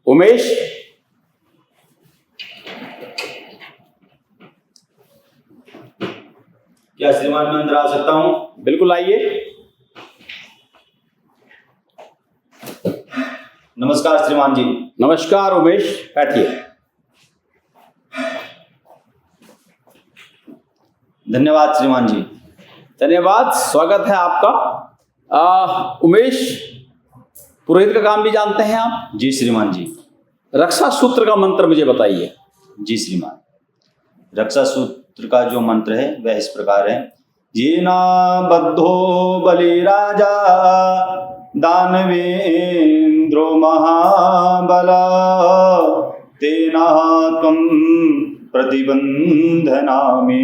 उमेश, क्या श्रीमान मैं अंदर आ सकता हूँ? बिल्कुल आइए। नमस्कार श्रीमान जी। नमस्कार उमेश, बैठिए। धन्यवाद श्रीमान जी। धन्यवाद, स्वागत है आपका। उमेश, पुरोहित का काम भी जानते हैं आप? जी श्रीमान जी। रक्षा सूत्र का मंत्र मुझे बताइए। जी श्रीमान, रक्षा सूत्र का जो मंत्र है वह इस प्रकार है। येना बद्धो बलिराजा दानवेन्द्रो महाबला तेना त्वं प्रतिबंधनामि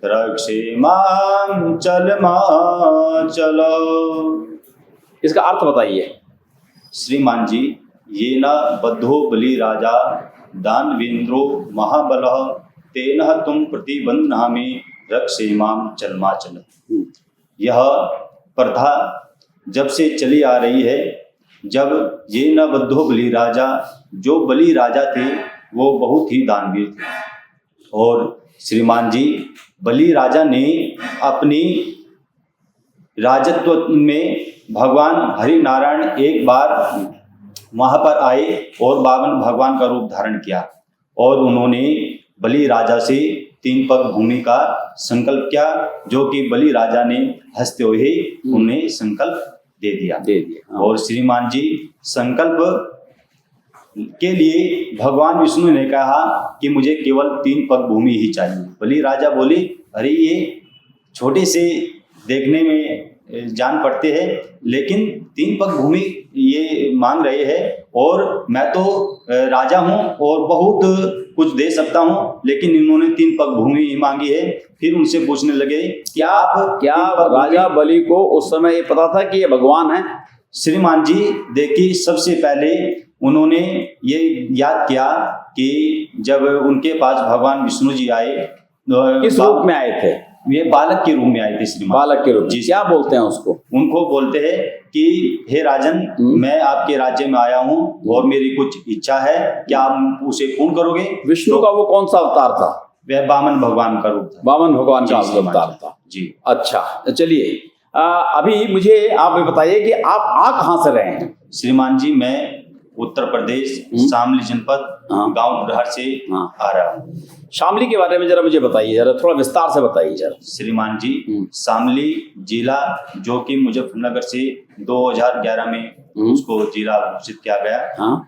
रक्षे मां चल। इसका अर्थ बताइए। श्रीमान जी, ये न बद्धो बलि राजा दानवेन्द्रो महाबलः तेन तुम प्रतिबंधनामि रक्षे मां चल। यह प्रथा जब से चली आ रही है, जब ये न बद्धो बलि राजा, जो बलि राजा थे वो बहुत ही दानवीर थे। और श्रीमान जी, बलि राजा ने अपनी राजत्व में भगवान हरि नारायण एक बार वहाँ पर आए और 52 भगवान का रूप धारण किया और उन्होंने बलि राजा से 3 पग भूमि का संकल्प किया, जो कि बलि राजा ने हंसते हुए उन्हें संकल्प दे दिया। और श्रीमान जी, संकल्प के लिए भगवान विष्णु ने कहा कि मुझे केवल 3 पग भूमि ही चाहिए। बलि राजा बोले, अरे ये छोटे से देखने में जान पड़ते हैं, लेकिन 3 पग भूमि ये मांग रहे हैं और मैं तो राजा हूँ और बहुत कुछ दे सकता हूँ, लेकिन इन्होंने 3 पग भूमि ही मांगी है। फिर उनसे पूछने लगे, क्या राजा बलि को उस समय ये पता था कि ये भगवान है? श्रीमान जी, देखिए, सबसे पहले उन्होंने ये याद किया कि जब उनके पास भगवान विष्णु जी आए, किस रूप में आए थे? ये बालक के रूप में आए थे श्रीमान। बालक के रूप में? क्या बोलते हैं उसको? उनको बोलते हैं कि हे राजन, मैं आपके राज्य में आया हूँ और मेरी कुछ इच्छा है, क्या आप उसे पूर्ण करोगे? विष्णु का वो कौन सा अवतार था? वह वामन भगवान का रूप था। वामन भगवान का अवतार था जी। अच्छा, चलिए अभी मुझे आप बताइए कि आप आ कहाँ से रहे हैं? श्रीमान जी, मैं उत्तर प्रदेश शामली जनपद गांव बुढ़ार से आ रहा हूँ। शामली के बारे में जरा मुझे बताइए, जरा थोड़ा विस्तार से बताइए जरा। श्रीमान जी, शामली जिला जो कि मुजफ्फरनगर से 2011 में उसको जिला घोषित किया गया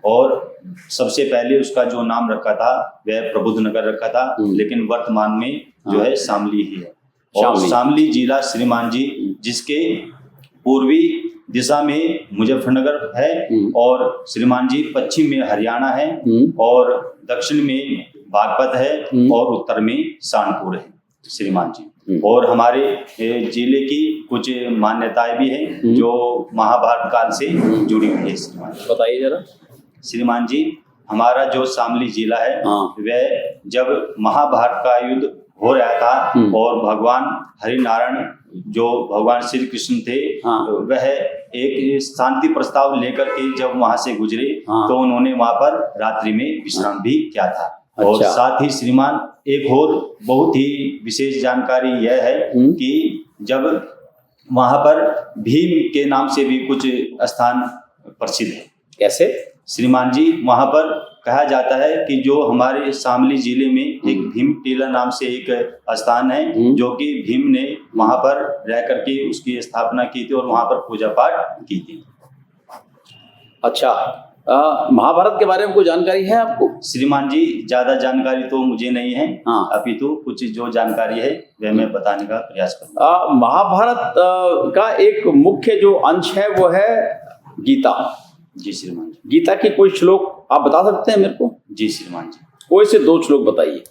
और सबसे पहले उसका जो नाम रखा था वह प्रबुद्ध नगर रखा था, लेकिन वर्तमान में जो है शामली ही है। और शामली जिला श्रीमान जी, जिसके पूर्वी दिशा में मुजफ्फरनगर है और श्रीमान जी पश्चिम में हरियाणा है और दक्षिण में बागपत है और उत्तर में शानपुर है श्रीमान जी। और हमारे जिले की कुछ मान्यताएं भी हैं जो महाभारत काल से जुड़ी हुई है श्रीमान जी। बताइए जरा। श्रीमान जी, हमारा जो शामली जिला है वह जब महाभारत का युद्ध हो रहा था और भगवान हरि नारायण जो भगवान श्री कृष्ण थे वह एक शांति प्रस्ताव लेकर के जब वहां से गुजरे तो उन्होंने वहां पर रात्रि में विश्राम भी किया था। और साथ ही श्रीमान, एक और बहुत ही विशेष जानकारी यह है कि जब वहां पर भीम के नाम से भी कुछ स्थान प्रसिद्ध है। कैसे? श्रीमान जी, वहां पर कहा जाता है कि जो हमारे शामली जिले में एक भीम टीला नाम से एक स्थान है, जो कि भीम ने वहां पर रह करके उसकी स्थापना की थी और वहां पर पूजा पाठ की थी। अच्छा, महाभारत के बारे में कोई जानकारी है आपको? श्रीमान जी, ज्यादा जानकारी तो मुझे नहीं है, अपितु कुछ जो जानकारी है वह मैं बताने का प्रयास करूंगा। महाभारत का एक मुख्य जो अंश है वो है गीता। जी श्रीमान जी। गीता की कोई श्लोक आप बता सकते हैं मेरे को? जी श्रीमान जी। कोई से 2 श्लोक बताइए।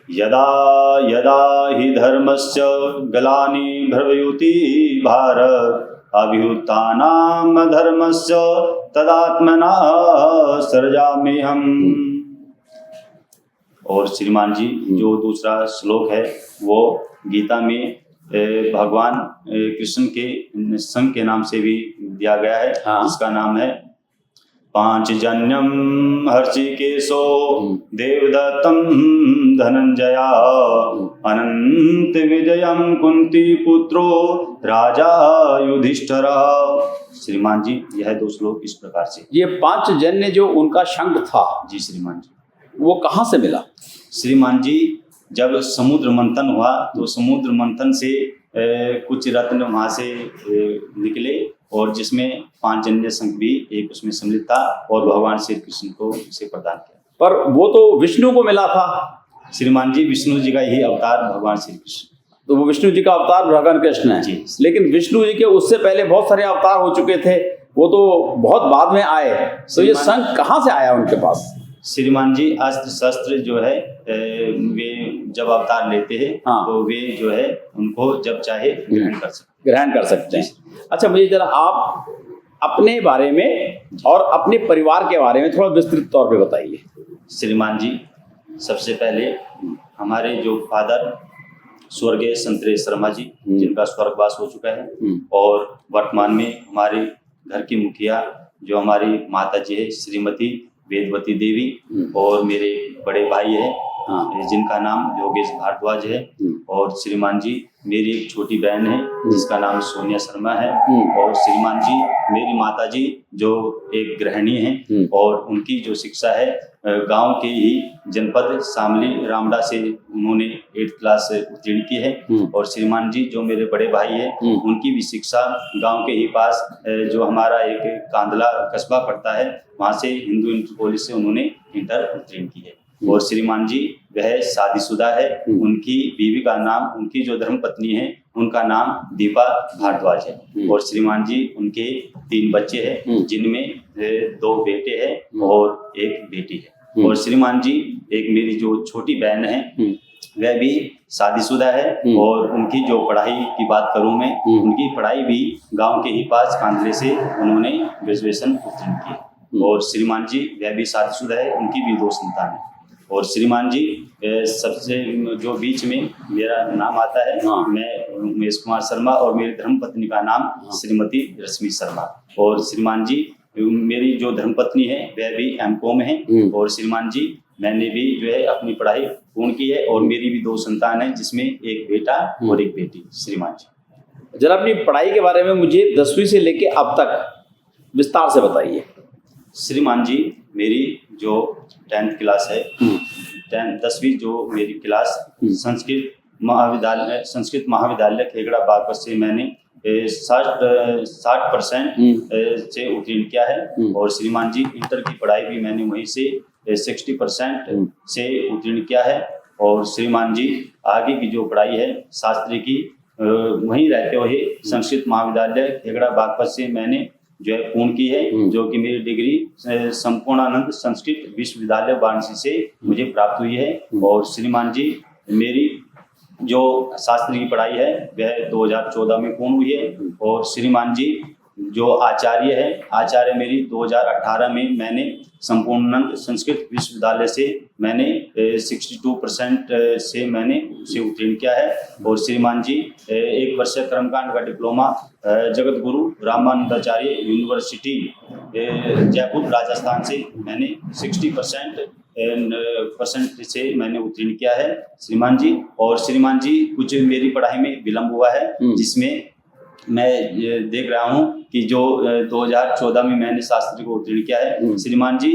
यदा यदा हि धर्मस्य गलानि भ्रवयुति भारत अभ्युत्थानम् धर्मस्य तदात्मना सृजाम्यहम्। और श्रीमान जी, जो दूसरा श्लोक है वो गीता में भगवान कृष्ण के संघ के नाम से भी दिया गया है, जिसका नाम है पांच जन्यम हर्षिकेशो देवदत्तम धनंजया अनंत विजयम कुंती पुत्रो राजा युधिष्ठिरा। श्रीमान जी, यह 2 श्लोक इस प्रकार से। ये 5 जन्य जो उनका शंख था, जी श्रीमान जी, वो कहाँ से मिला? श्रीमान जी, जब समुद्र मंथन हुआ तो समुद्र मंथन से कुछ रत्न वहाँ से निकले और जिसमें 5 जन्य शंख भी एक उसमें सम्मिलित था और भगवान श्री कृष्ण को उसे प्रदान किया। पर वो तो विष्णु को मिला था। श्रीमान जी, विष्णु जी का ही अवतार भगवान श्री कृष्ण, तो वो विष्णु जी का अवतार भगवान कृष्ण है जी। लेकिन विष्णु जी के उससे पहले बहुत सारे अवतार हो चुके थे, वो तो बहुत बाद में आए। तो ये शंख कहाँ से आया उनके पास? श्रीमान जी, अस्त्र शस्त्र जो है वे जब अवतार लेते हैं हाँ। तो वे जो है उनको जब चाहे ग्रहण कर सकते हैं। अच्छा, मुझे जरा आप अपने बारे में और अपने परिवार के बारे में थोड़ा विस्तृत तौर पे बताइए। श्रीमान जी, सबसे पहले हमारे जो फादर स्वर्गीय संतरेश शर्मा जी, जिनका स्वर्गवास हो चुका है, और वर्तमान में हमारे घर की मुखिया जो हमारी माता जी है श्रीमती वेदवती देवी, और मेरे बड़े भाई है जिनका नाम योगेश भारद्वाज है, और श्रीमान जी मेरी एक छोटी बहन है जिसका नाम सोनिया शर्मा है, और श्रीमान जी मेरी माता जी जो एक गृहिणी हैं और उनकी जो शिक्षा है गांव के ही जनपद शामली रामडा से उन्होंने 8th क्लास उत्तीर्ण की है, और श्रीमान जी जो मेरे बड़े भाई है उनकी भी शिक्षा गांव के ही पास जो हमारा एक कांदला कस्बा पड़ता है वहां से हिंदू इंटर कॉलेज से उन्होंने इंटर उत्तीर्ण की है। और श्रीमान जी वह शादीशुदा है, उनकी बीवी का नाम, उनकी जो धर्मपत्नी है उनका नाम दीपा भारद्वाज है, और श्रीमान जी उनके 3 बच्चे हैं जिनमें 2 बेटे हैं और 1 बेटी है। और श्रीमान जी एक मेरी जो छोटी बहन है वह भी शादीशुदा है, और उनकी जो पढ़ाई की बात करूं मैं, उनकी पढ़ाई भी गांव के ही पास कांदले से उन्होंने ग्रेजुएशन उत्तीर्ण की, और श्रीमान जी वह भी शादीशुदा है, उनकी भी 2 संतान है। और श्रीमान जी सबसे जो बीच में मेरा नाम आता है, मैं उमेश कुमार शर्मा, और मेरी धर्मपत्नी का नाम श्रीमती रश्मि शर्मा, और श्रीमान जी मेरी जो धर्मपत्नी है वह भी M.Com है, और श्रीमान जी मैंने भी जो है अपनी पढ़ाई पूर्ण की है, और मेरी भी 2 संतान है जिसमें एक बेटा और एक बेटी। श्रीमान जी, जरा अपनी पढ़ाई के बारे में मुझे 10वीं से लेके अब तक विस्तार से बताइए। श्रीमान जी, मेरी जो 10th क्लास है, 10वीं जो मेरी क्लास संस्कृत महाविद्यालय खेगड़ा बागपत से मैंने 60% से उत्तीर्ण किया है, और श्रीमान जी इंटर की पढ़ाई भी मैंने वहीं से 60% से उत्तीर्ण किया है, और श्रीमान जी आगे की जो पढ़ाई है शास्त्री की वहीं रहते हुए संस्कृत महाविद्यालय खेगड़ा बागपत से मैंने जो है पूर्ण की है, जो कि मेरी डिग्री संपूर्णानंद संस्कृत विश्वविद्यालय वाराणसी से मुझे प्राप्त हुई है। और श्रीमान जी मेरी जो शास्त्री की पढ़ाई है वह 2014 में पूर्ण हुई है, और श्रीमान जी जो आचार्य है, आचार्य मेरी 2018 में मैंने संपूर्णानंद संस्कृत विश्वविद्यालय से मैंने 62% से मैंने उसे उत्तीर्ण किया है, और श्रीमान जी 1 वर्ष कर्मकांड का डिप्लोमा जगत गुरु रामानंदाचार्य यूनिवर्सिटी जयपुर राजस्थान से मैंने 60% से मैंने उत्तीर्ण किया है श्रीमान जी। और श्रीमान जी कुछ मेरी पढ़ाई में विलम्ब हुआ है, जिसमें मैं ये देख रहा हूँ कि जो 2014 में मैंने शास्त्री को उत्तीर्ण किया है श्रीमान जी,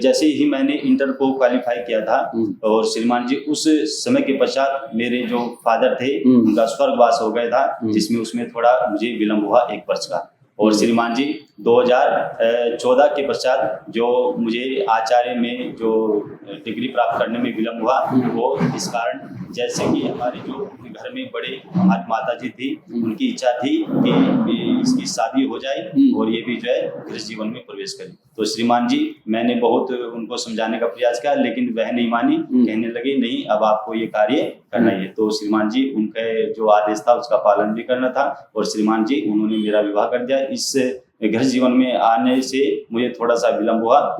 जैसे ही मैंने इंटर को क्वालिफाई किया था, और श्रीमान जी उस समय के पश्चात मेरे जो फादर थे उनका स्वर्गवास हो गया था, जिसमें उसमें थोड़ा मुझे विलम्ब हुआ 1 वर्ष का। और श्रीमान जी 2014 के पश्चात जो मुझे आचार्य में जो डिग्री प्राप्त करने में विलम्ब हुआ, वो इस कारण जैसे कि हमारे जो घर में बड़े हमारी माता जी थी, उनकी इच्छा थी कि इसकी शादी हो जाए और ये भी जो है गृह जीवन में प्रवेश करे। तो श्रीमान जी मैंने बहुत उनको समझाने का प्रयास किया, लेकिन वह नहीं मानी, कहने लगे नहीं अब आपको ये कार्य करना ही है। तो श्रीमान जी उनके जो आदेश था उसका पालन भी करना था, और श्रीमान जी उन्होंने मेरा विवाह कर दिया। इस घर जीवन में आने से मुझे थोड़ा सा विलम्ब हुआ,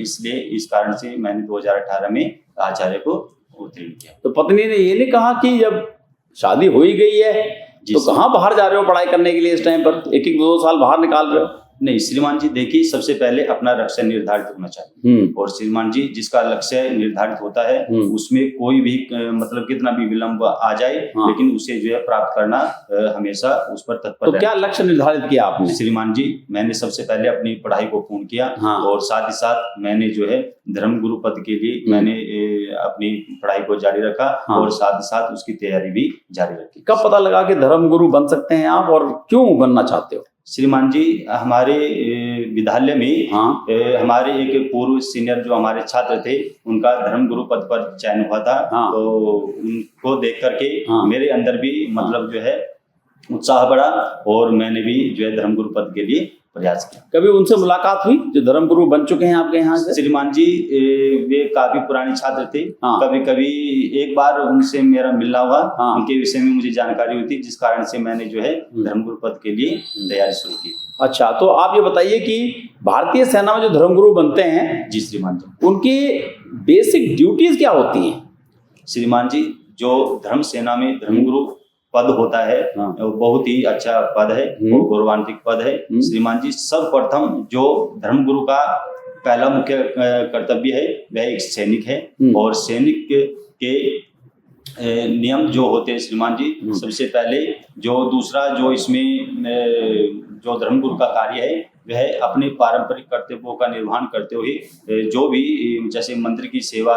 इसलिए इस कारण से मैंने 2018 में आचार्य को उत्तीर्ण किया। तो पत्नी ने ये नहीं कहा कि जब शादी हो ही गई है तो कहाँ बाहर जा रहे हो पढ़ाई करने के लिए, इस टाइम पर 1-2 साल बाहर निकाल रहे हो? नहीं श्रीमान जी, देखिए सबसे पहले अपना लक्ष्य निर्धारित होना चाहिए। और श्रीमान जी, जिसका लक्ष्य निर्धारित होता है उसमें कोई भी मतलब कितना भी विलंब आ जाए, लेकिन उसे जो है प्राप्त करना हमेशा उस पर तत्पर। तो क्या लक्ष्य निर्धारित किया आपने? श्रीमान जी, मैंने सबसे पहले अपनी पढ़ाई को पूर्ण किया और साथ ही साथ मैंने जो है धर्म गुरु पद के लिए मैंने अपनी पढ़ाई को जारी रखा और साथ ही साथ उसकी तैयारी भी जारी रखी। कब पता लगा कि धर्म गुरु बन सकते हैं आप, और क्यों बनना चाहते हो? श्रीमान जी, हमारे विद्यालय में हमारे एक पूर्व सीनियर जो हमारे छात्र थे, उनका धर्म गुरु पद पर चयन हुआ था। तो उनको देख करके मेरे अंदर भी मतलब जो है उत्साह बढ़ा और मैंने भी जो है धर्म गुरु पद के लिए प्रयास किया। कभी उनसे मुलाकात हुई जो धर्म गुरु बन चुके हैं आपके यहाँ से? श्रीमान जी, वे काफी पुराने छात्र थे। कभी कभी एक बार उनसे मेरा मिलना हुआ, उनके विषय में मुझे जानकारी हुई थी, जिस कारण से मैंने जो है धर्म गुरु पद के लिए तैयारी शुरू की। अच्छा, तो आप ये बताइए कि भारतीय सेना में जो धर्म गुरु बनते हैं, जी श्रीमान जी, उनकी बेसिक ड्यूटीज क्या होती हैं? श्रीमान जी, जो धर्म सेना में धर्म गुरु पद होता है वो बहुत ही अच्छा पद है और गौरवान्वित पद है। श्रीमान जी, सर्वप्रथम जो धर्म गुरु का पहला मुख्य कर्तव्य है वह एक सैनिक है। और सैनिक के नियम जो होते हैं श्रीमान जी, सबसे पहले जो दूसरा जो इसमें जो धर्म गुरु का कार्य है वह अपने पारंपरिक कर्तव्यों का निर्वहन करते हुए जो भी जैसे मंदिर की सेवा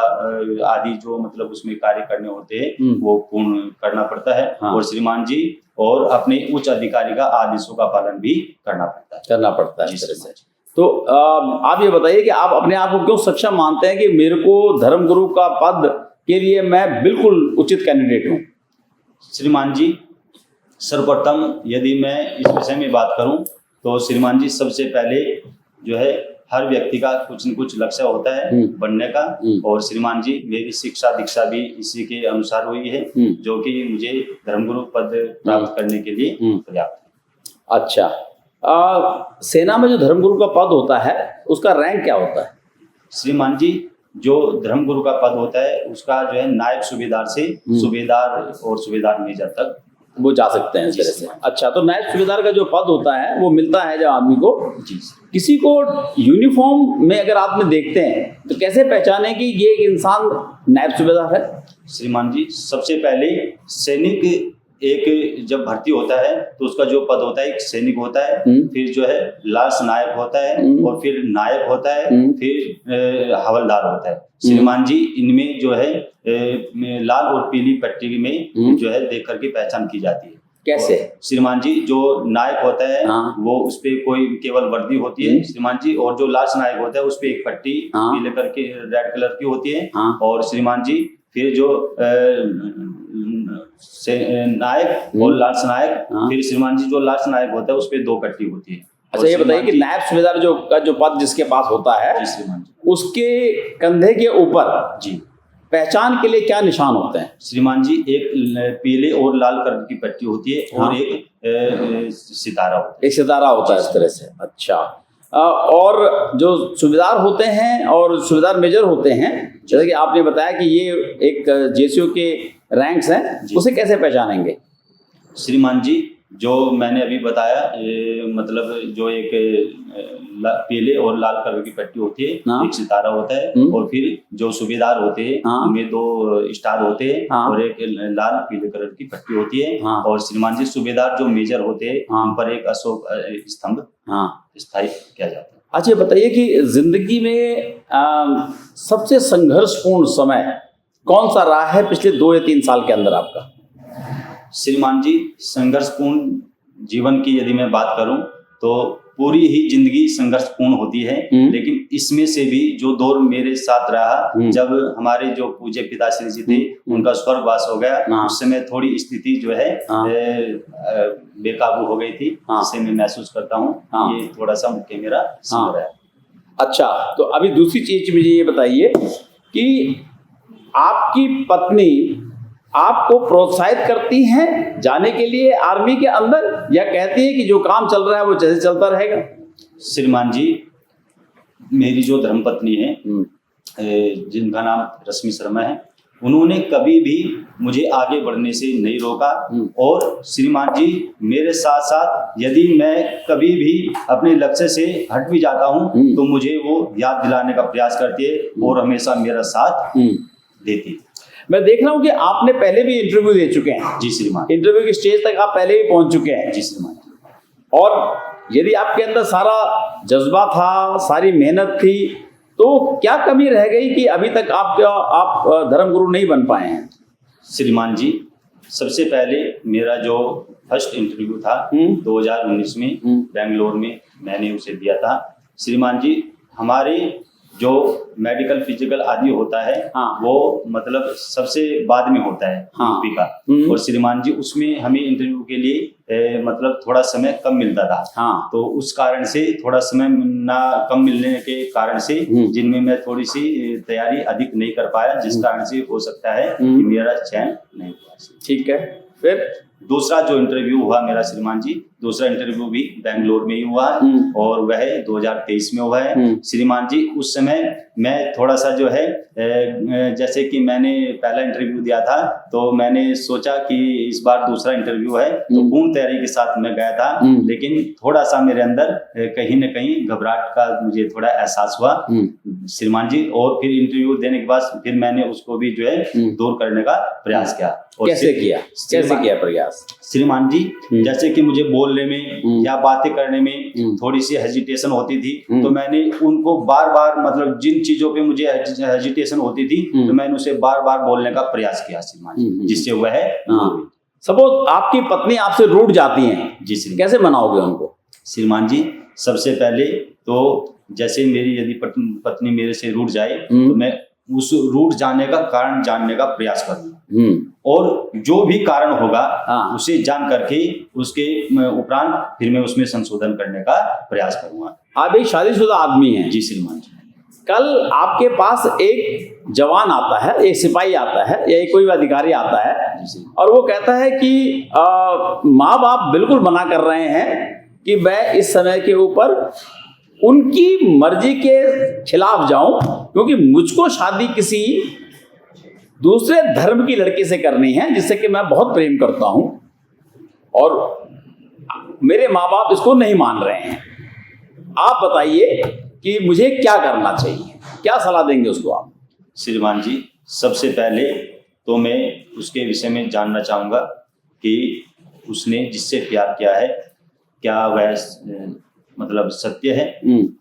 आदि जो मतलब उसमें कार्य करने होते हैं वो पूर्ण करना पड़ता है। और श्रीमान जी, और अपने उच्च अधिकारी का आदेशों का पालन भी करना पड़ता है। तो आप ये बताइए कि आप अपने आप को क्यों सक्षम मानते हैं कि मेरे को धर्म गुरु का पद के लिए मैं बिल्कुल उचित कैंडिडेट हूँ? श्रीमान जी, सर्वप्रथम यदि मैं इस विषय में बात करूं तो श्रीमान जी, सबसे पहले जो है हर व्यक्ति का कुछ न कुछ लक्ष्य होता है बनने का। और श्रीमान जी, मेरी शिक्षा दीक्षा भी इसी के अनुसार हुई है, जो कि मुझे धर्मगुरु पद प्राप्त करने के लिए पर्याप्त है। अच्छा, सेना में जो धर्मगुरु का पद होता है उसका रैंक क्या होता है? श्रीमान जी, जो धर्मगुरु का पद होता है उसका जो है नायब सूबेदार से सूबेदार और सूबेदार मेजर तक वो जा सकते हैं इस तरह से। अच्छा, तो नायब सूबेदार का जो पद होता है वो मिलता है जब आदमी को, किसी को यूनिफॉर्म में अगर आप में देखते हैं तो कैसे पहचाने कि ये एक इंसान नायब सूबेदार है? श्रीमान जी, सबसे पहले सैनिक एक जब भर्ती होता है तो उसका जो पद होता है एक सैनिक होता है, फिर जो है लांस नायक होता है और फिर नायक होता है, फिर हवलदार होता है। श्रीमान जी, इनमें जो है लाल और पीली पट्टी में जो है देख करके पहचान की जाती है। कैसे? श्रीमान जी, जो नायक होता है वो उस पे कोई केवल वर्दी होती है श्रीमान जी, और जो लांस नायक होता है उस पे एक पट्टी पीले करके रेड कलर की होती है। और श्रीमान जी, फिर जो नायक और लांस नायक, फिर श्रीमान जी जो लांस नायक होता है उस पे 2 पट्टी होती है। अच्छा, ये बताइए कि नायब सूबेदार जो पद जिसके पास होता है श्रीमान जी, उसके कंधे के ऊपर जी पहचान के लिए क्या निशान होते हैं? श्रीमान जी, एक पीले और लाल कलर की पट्टी होती है और एक सितारा होता है। एक सितारा होता है इस तरह से। अच्छा, और जो सूबेदार होते हैं और सूबेदार मेजर होते हैं, जैसे कि आपने बताया कि ये एक जेसीओ के रैंक्स हैं, उसे कैसे पहचानेंगे? श्रीमान जी, जो मैंने अभी बताया मतलब जो एक पीले और लाल कलर की पट्टी होती है, एक सितारा होता है, और फिर जो सूबेदार होते हैं उनमें 2 स्टार होते हैं और एक लाल पीले कलर की पट्टी होती है। और श्रीमान जी, सूबेदार जो मेजर होते हैं उन पर एक अशोक स्तंभ स्थायी किया जाता है। अच्छा, बताइए कि जिंदगी में सबसे संघर्षपूर्ण समय कौन सा रहा है पिछले 2 या 3 साल के अंदर आपका? श्रीमान जी, संघर्षपूर्ण जीवन की यदि मैं बात करूं तो पूरी ही जिंदगी संघर्षपूर्ण होती है, लेकिन इसमें से भी जो दौर मेरे साथ रहा जब हमारे जो पूज्य पिताश्री जी थे उनका स्वर्गवास हो गया, उस समय थोड़ी स्थिति जो है बेकाबू हो गई थी, जिसे मैं महसूस करता हूँ। ये थोड़ा सा मुख्य मेरा संघर्ष है। अच्छा, तो अभी दूसरी चीज मुझे ये बताइए कि आपकी पत्नी आपको प्रोत्साहित करती हैं जाने के लिए आर्मी के अंदर, या कहती है कि जो काम चल रहा है वो जैसे चलता रहेगा? श्रीमान जी, मेरी जो धर्मपत्नी है जिनका नाम रश्मि शर्मा है, उन्होंने कभी भी मुझे आगे बढ़ने से नहीं रोका। और श्रीमान जी मेरे साथ साथ यदि मैं कभी भी अपने लक्ष्य से हट भी जाता हूँ तो मुझे वो याद दिलाने का प्रयास करती है और हमेशा मेरा साथ देती है। मैं देख रहा हूँ कि आपने पहले भी इंटरव्यू दे चुके हैं। जी श्रीमान। इंटरव्यू की स्टेज तक आप पहले भी पहुंच चुके हैं। जी श्रीमान। और यदि आपके अंदर सारा जज्बा था, सारी मेहनत थी, तो क्या कमी रह गई कि अभी तक आप धर्मगुरु नहीं बन पाए हैं? श्रीमान जी सबसे पहले मेरा जो फर्स्ट इंटरव्यू था 2019 में बेंगलोर में मैंने उसे दिया था। श्रीमान जी हमारे जो मेडिकल फिजिकल आदि होता है वो मतलब सबसे बाद में होता है यूपी का। और श्रीमान जी उसमें हमें इंटरव्यू के लिए मतलब थोड़ा समय कम मिलता था। तो उस कारण से थोड़ा समय ना कम मिलने के कारण से जिनमें मैं थोड़ी सी तैयारी अधिक नहीं कर पाया, जिस कारण से हो सकता है कि मेरा चयन नहीं हुआ। ठीक है। फिर दूसरा जो इंटरव्यू हुआ मेरा श्रीमान जी, दूसरा इंटरव्यू भी बेंगलोर में ही हुआ और वह 2023 में हुआ है। श्रीमान जी उस समय मैं थोड़ा सा जो है जैसे कि मैंने पहला इंटरव्यू दिया था तो मैंने सोचा कि इस बार दूसरा इंटरव्यू है तो पूर्ण तैयारी के साथ मैं गया था, लेकिन थोड़ा सा मेरे अंदर कहीं न कहीं घबराहट का मुझे थोड़ा एहसास हुआ श्रीमान जी। और फिर इंटरव्यू देने के बाद फिर मैंने उसको भी जो है दूर करने का प्रयास किया। और कैसे किया प्रयास? श्रीमान जी जैसे कि मुझे बोलने में या बातें करने में थोड़ी सी हेजिटेशन होती थी तो मैंने उनको बार बार मतलब जिन चीजों पे मुझे हेजिटेशन होती थी तो मैंने उसे बार बार बोलने का प्रयास किया श्रीमान जी, जिससे वह सपोज आपकी पत्नी आपसे रूठ जाती हैं जी श्रीमान, कैसे मनाओगे उनको? श्रीमान जी सबसे पहले तो जैसे मेरी यदि पत्नी मेरे से रूठ जाए तो मैं उस रूठ जाने का कारण जानने का प्रयास करूंगा और जो भी कारण होगा उसे जान करके उसके उपरांत फिर मैं उसमें संशोधन करने का प्रयास करूंगा। आप एक शादीशुदा आदमी हैं। जी श्रीमान जी। कल आपके पास एक जवान आता है, एक सिपाही आता है या कोई अधिकारी आता है और वो कहता है कि माँ बाप बिल्कुल मना कर रहे हैं कि मैं इस समय के ऊपर उनकी मर्जी के खिलाफ जाऊं क्योंकि मुझको शादी किसी दूसरे धर्म की लड़की से करनी है जिससे कि मैं बहुत प्रेम करता हूं और मेरे माँ बाप इसको नहीं मान रहे हैं। आप बताइए कि मुझे क्या करना चाहिए, क्या सलाह देंगे उसको आप? श्रीमान जी सबसे पहले तो मैं उसके विषय में जानना चाहूँगा कि उसने जिससे प्यार किया है क्या वह मतलब सत्य है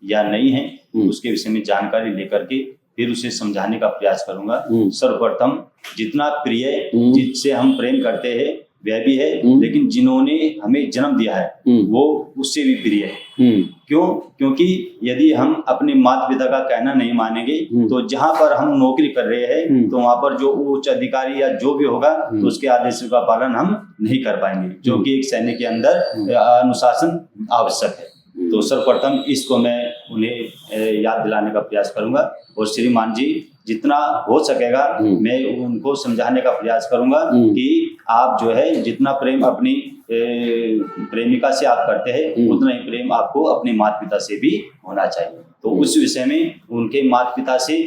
या नहीं है, उसके विषय में जानकारी लेकर के फिर उसे समझाने का प्रयास करूंगा। सर्वप्रथम जितना प्रिय जिससे हम प्रेम करते हैं वह भी है, लेकिन जिन्होंने हमें जन्म दिया है वो उससे भी प्रिय है। क्यों? क्योंकि यदि हम अपने माता पिता का कहना नहीं मानेंगे तो जहां पर हम नौकरी कर रहे हैं तो वहां पर जो उच्च अधिकारी या जो भी होगा तो उसके आदेशों का पालन हम नहीं कर पाएंगे, जो कि एक सैनिक के अंदर अनुशासन आवश्यक है। तो सर्वप्रथम इसको मैं उन्हें याद दिलाने का प्रयास करूंगा और श्रीमान जी जितना हो सकेगा मैं उनको समझाने का प्रयास करूंगा कि आप जो है जितना प्रेम अपनी प्रेमिका से आप करते हैं उतना ही प्रेम आपको अपने माता पिता से भी होना चाहिए। तो उस विषय में उनके माता पिता से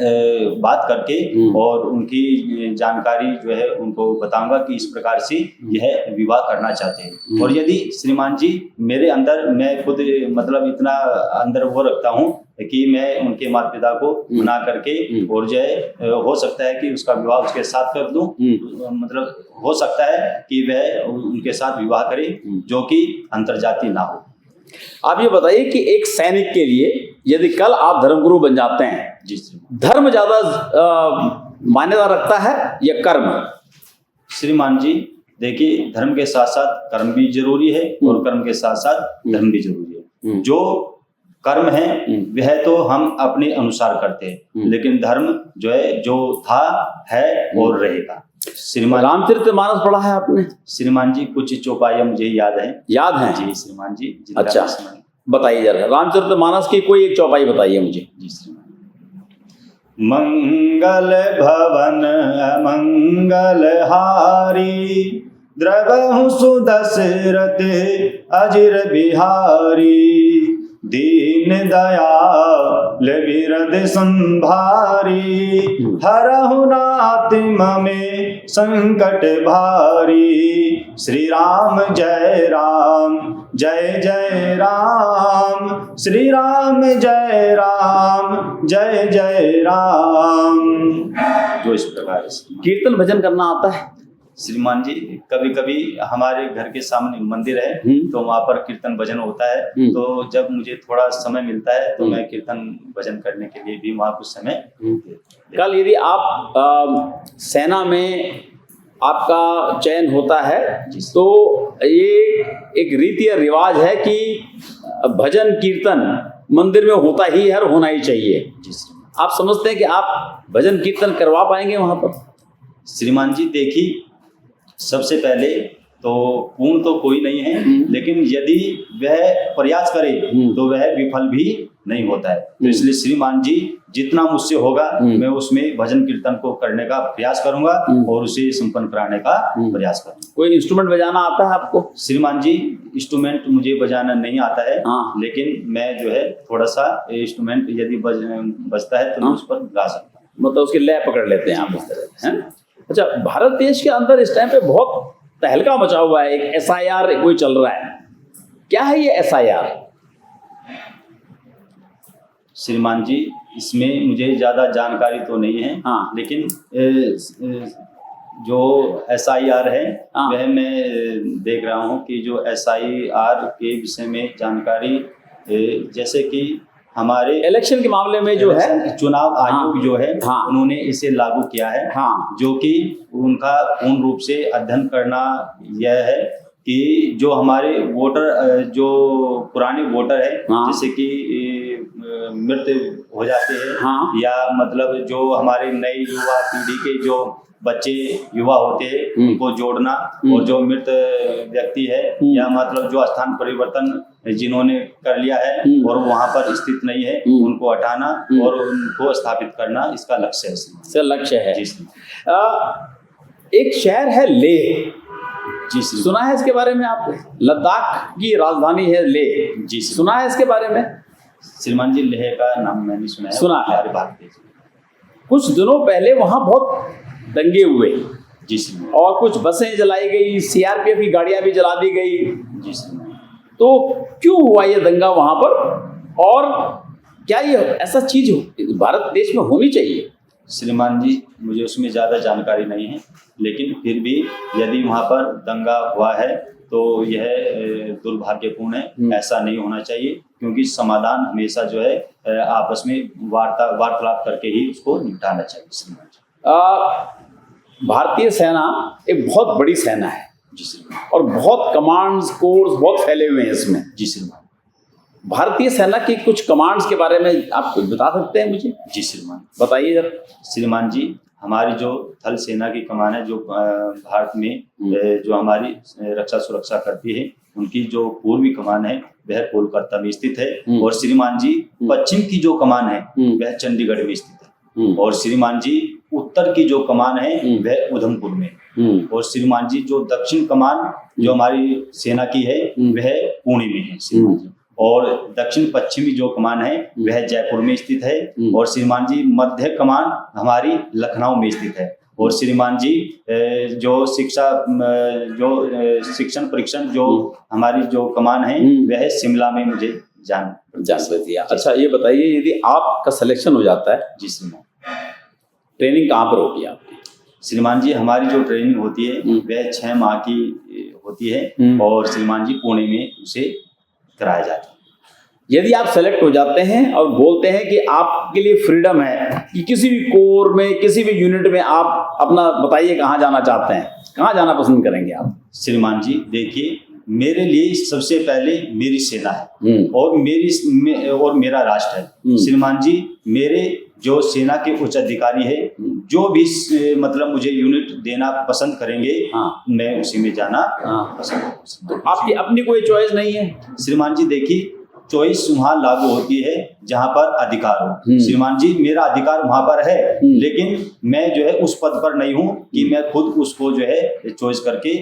बात करके और उनकी जानकारी जो है उनको बताऊंगा कि इस प्रकार से यह विवाह करना चाहते हैं। और यदि श्रीमान जी मेरे अंदर मैं खुद मतलब इतना अंदर वो रखता हूँ कि मैं उनके माता पिता को मना करके और जो है हो सकता है कि उसका विवाह उसके साथ कर दूं, मतलब हो सकता है कि वह उनके साथ विवाह करे जो कि अंतर्जातीय ना हो। आप ये बताइए कि एक सैनिक के लिए यदि कल आप धर्मगुरु बन जाते हैं, धर्म ज्यादा मान्यता रखता है या कर्म? श्रीमान जी देखिए धर्म के साथ साथ कर्म भी जरूरी है और कर्म के साथ साथ धर्म भी जरूरी है। जो कर्म है वह तो हम अपने अनुसार करते हैं, लेकिन धर्म जो है जो था है और रहेगा। श्रीमान रामचरितमानस पढ़ा है आपने? श्रीमान जी कुछ चौपाइयां मुझे याद है जी श्रीमान जी। अच्छा बताइए जरा रामचरितमानस की कोई एक चौपाई बताइए मुझे। जी श्रीमान। मंगल भवन मंगल हारी द्रवहु सुदशरथ अजिर बिहारी दीन दयाल विरद संभारी, हरहु नाथ ममे संकट भारी। श्री राम जय राम जय जय राम, श्री राम जय राम जय जय राम। जो इस प्रकार कीर्तन भजन करना आता है? श्रीमान जी, कभी कभी हमारे घर के सामने मंदिर है तो वहाँ पर कीर्तन भजन होता है, तो जब मुझे थोड़ा समय मिलता है तो मैं कीर्तन भजन करने के लिए भी वहाँ कुछ समय कल यदि आप सेना में आपका चयन होता है तो ये एक रीति या रिवाज है कि भजन कीर्तन मंदिर में होता ही है और होना ही चाहिए। आप समझते हैं कि आप भजन कीर्तन करवा पाएंगे वहाँ पर? श्रीमान जी देखिए, सबसे पहले तो पूर्ण तो कोई नहीं है, लेकिन यदि वह प्रयास करे तो वह विफल भी नहीं होता है। तो इसलिए श्रीमान जी जितना मुझसे होगा मैं उसमें भजन कीर्तन को करने का प्रयास करूंगा और उसे संपन्न कराने का प्रयास करूंगा। कोई इंस्ट्रूमेंट बजाना आता है आपको? श्रीमान जी इंस्ट्रूमेंट मुझे बजाना नहीं आता है, लेकिन मैं जो है थोड़ा सा इंस्ट्रूमेंट यदि बजता है तो मैं उस पर गा सकता हूँ। मतलब उसकी लय पकड़ लेते हैं आप इस तरह है? अच्छा, भारत देश के अंदर इस टाइम पे बहुत तहलका मचा हुआ है, एक SIR कोई चल रहा है, क्या है ये SIR? श्रीमान जी इसमें मुझे ज़्यादा जानकारी तो नहीं है, लेकिन जो SIR है वह मैं देख रहा हूँ कि जो SIR के विषय में जानकारी, जैसे कि हमारे इलेक्शन के मामले में जो है चुनाव आयोग जो है उन्होंने इसे लागू किया है, जो कि उनका पूर्ण रूप से अध्ययन करना यह है कि जो हमारे वोटर, जो पुराने वोटर है जैसे कि मृत हो जाते हैं या मतलब जो हमारे नई युवा पीढ़ी के जो बच्चे युवा होते हैं उनको जोड़ना, और जो मृत व्यक्ति है या मतलब जो स्थान परिवर्तन जिन्होंने कर लिया है और वहाँ पर स्थित नहीं है उनको हटाना और उनको स्थापित करना इसका लक्ष्य है। इसका लक्ष्य है। एक शहर है लेह, जी सुना है इसके बारे में आपने? लद्दाख की राजधानी है लेह, जी सुना है इसके बारे में? श्रीमान जी लेह का नाम मैंने सुना है। सुना है। कुछ दिनों पहले वहाँ बहुत दंगे हुए जी सर, और कुछ बसें जलाई गई, CRPF की गाड़ियां भी जला दी गई जी सर। तो क्यों हुआ ये दंगा वहां पर, और क्या ये ऐसा चीज भारत देश में होनी चाहिए? श्रीमान जी मुझे उसमें ज़्यादा जानकारी नहीं है, लेकिन फिर भी यदि वहाँ पर दंगा हुआ है तो यह दुर्भाग्यपूर्ण है, ऐसा नहीं होना चाहिए, क्योंकि समाधान हमेशा जो है आपस में वार्तालाप करके ही उसको निपटाना चाहिए। श्रीमान जी भारतीय सेना एक बहुत बड़ी सेना है जी श्रीमान, और बहुत कमांड्स कोर्स बहुत फैले हुए हैं इसमें। जी श्रीमान, भारतीय सेना की कुछ कमांड्स के बारे में आप कुछ बता सकते हैं मुझे? जी श्रीमान, बताइए जरा। श्रीमान जी हमारी जो थल सेना की कमान है, जो भारत में जो हमारी रक्षा सुरक्षा करती है, उनकी जो पूर्वी कमान है वह कोलकाता में स्थित है, और श्रीमान जी पश्चिम की जो कमान है वह चंडीगढ़ में स्थित है, और श्रीमान जी उत्तर की जो कमान है वह उधमपुर में, और श्रीमान जी जो दक्षिण कमान जो हमारी सेना की है वह पुणे में है श्रीमान जी, और दक्षिण पश्चिमी जो कमान है वह जयपुर में स्थित है, और श्रीमान जी मध्य कमान हमारी लखनऊ में स्थित है, और श्रीमान जी जो शिक्षण परीक्षण जो हमारी जो कमान है वह शिमला में मुझे जान दिया। अच्छा ये बताइए, यदि आपका सिलेक्शन हो जाता है, जी श्रीमान, ट्रेनिंग कहाँ पर होगी आपकी? श्रीमान जी हमारी जो ट्रेनिंग होती है वह 6 माह की होती है, और श्रीमान जी पुणे में उसे कराया जाता है। यदि आप सेलेक्ट हो जाते हैं और बोलते हैं कि आपके लिए फ्रीडम है कि किसी भी कोर में किसी भी यूनिट में आप अपना बताइए कहाँ जाना चाहते हैं, कहाँ जाना पसंद करेंगे आप? श्रीमान जी देखिए, मेरे लिए सबसे पहले मेरी सेना है और मेरा राष्ट्र है। श्रीमान जी मेरे जो सेना के उच्च अधिकारी है जो भी मतलब मुझे यूनिट देना पसंद करेंगे, मैं उसी में जाना पसंद करूंगा। तो आपकी अपनी कोई चॉइस नहीं है? श्रीमान जी देखिए, चॉइस वहाँ लागू होती है जहाँ पर अधिकार हो। श्रीमान जी, मेरा अधिकार वहाँ पर है, लेकिन मैं जो है उस पद पर नहीं हूँ कि मैं खुद उसको जो है चॉइस करके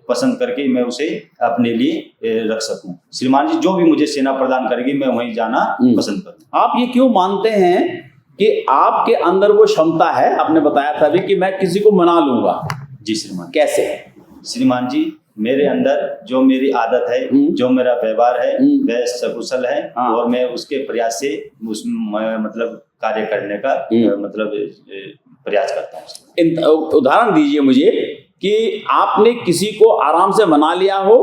पसंद करके मैं उसे अपने लिए रख सकूं। श्रीमान जी, जो भी मुझे सेना प्रदान करेगी मैं वहीं जाना पसंद करूँ। आप ये क्यों मानते हैं कि आपके अंदर वो क्षमता है? आपने बताया था अभी कि मैं किसी को मना लूंगा। जी श्रीमान। कैसे है? श्रीमान जी, मेरे अंदर जो मेरी आदत है, जो मेरा व्यवहार है, वह सकुशल है और मैं उसके प्रयास से उस मतलब कार्य करने का मतलब प्रयास करता हूँ। उदाहरण दीजिए मुझे कि आपने किसी को आराम से मना लिया हो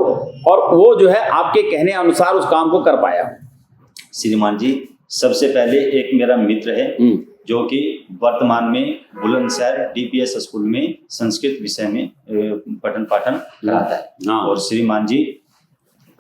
और वो जो है आपके कहने अनुसार उस काम को कर पाया हो। श्रीमान जी, सबसे पहले एक मेरा मित्र है जो कि वर्तमान में बुलंदशहर DPS स्कूल में संस्कृत विषय में पठन पाठन कराता है। और श्रीमान जी,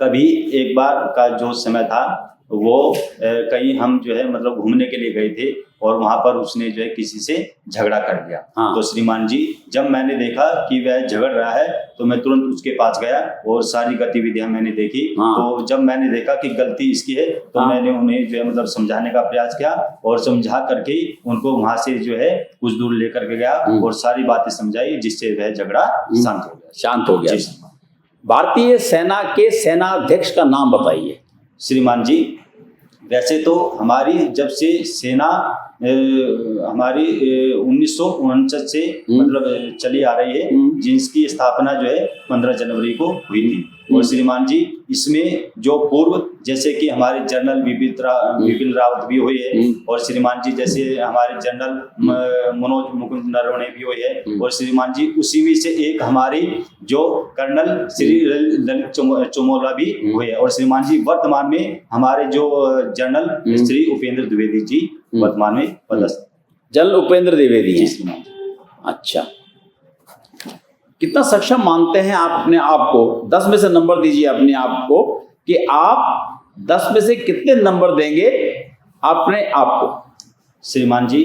कभी एक बार का जो समय था वो कहीं हम जो है मतलब घूमने के लिए गए थे और वहां पर उसने जो है किसी से झगड़ा कर दिया। तो श्रीमान जी, जब मैंने देखा कि वह झगड़ रहा है तो मैं तुरंत उसके पास गया और सारी गतिविधियां मैंने देखी। तो जब मैंने देखा कि गलती इसकी है तो मैंने उन्हें जो है मतलब समझाने का प्रयास किया और समझा करके उनको वहां से जो है कुछ दूर लेकर के गया और सारी बातें समझाई, जिससे वह झगड़ा शांत हो गया। भारतीय सेना के सेनाध्यक्ष का नाम बताइए। श्रीमान जी, वैसे तो हमारी जब से सेना हमारी 1949 से मतलब चली आ रही है, जिसकी स्थापना जो है 15 जनवरी को हुई थी। और श्रीमान जी, इसमें जो पूर्व जैसे कि हमारे जनरल विपिन रावत भी हुए हैं और श्रीमान जी जैसे हमारे जनरल मनोज मुकुंद नरवणे भी हुए हैं और श्रीमान जी उसी में से एक हमारे जो कर्नल श्री ललित चमोला भी हुए हैं और श्रीमान जी वर्तमान में हमारे जो जनरल श्री उपेंद्र द्विवेदी जी वर्तमान में पदस्थ। जनरल उपेंद्र द्विवेदी हैं श्रीमान जी। अच्छा, कितना सक्षम मानते हैं आप अपने आप को? 10 में से नंबर दीजिए अपने आप को कि आप 10 में से कितने नंबर देंगे अपने आप को? श्रीमान जी,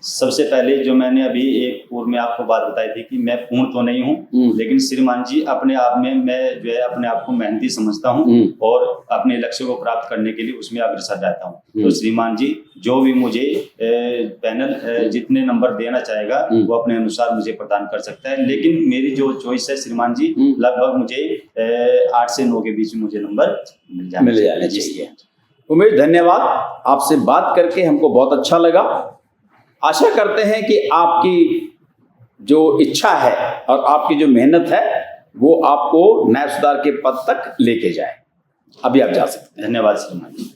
सबसे पहले जो मैंने अभी एक पूर्व में आपको बात बताई थी कि मैं पूर्ण तो नहीं हूँ, लेकिन श्रीमान जी अपने आप में मैं जो है अपने आप को मेहनती समझता हूँ और अपने लक्ष्य को प्राप्त करने के लिए उसमें अग्रसर रहता हूँ। तो श्रीमान जी, जो भी मुझे पैनल जितने नंबर देना चाहेगा वो अपने अनुसार मुझे प्रदान कर सकता है, लेकिन मेरी जो चॉइस है श्रीमान जी, लगभग मुझे 8 से 9 के बीच मुझे नंबर मिल जाने चाहिए। उमेश, धन्यवाद। आपसे बात करके हमको बहुत अच्छा लगा। आशा करते हैं कि आपकी जो इच्छा है और आपकी जो मेहनत है वो आपको नायब सुधार के पद तक लेके जाए। अभी आप जा सकते हैं। धन्यवाद श्रीमान जी।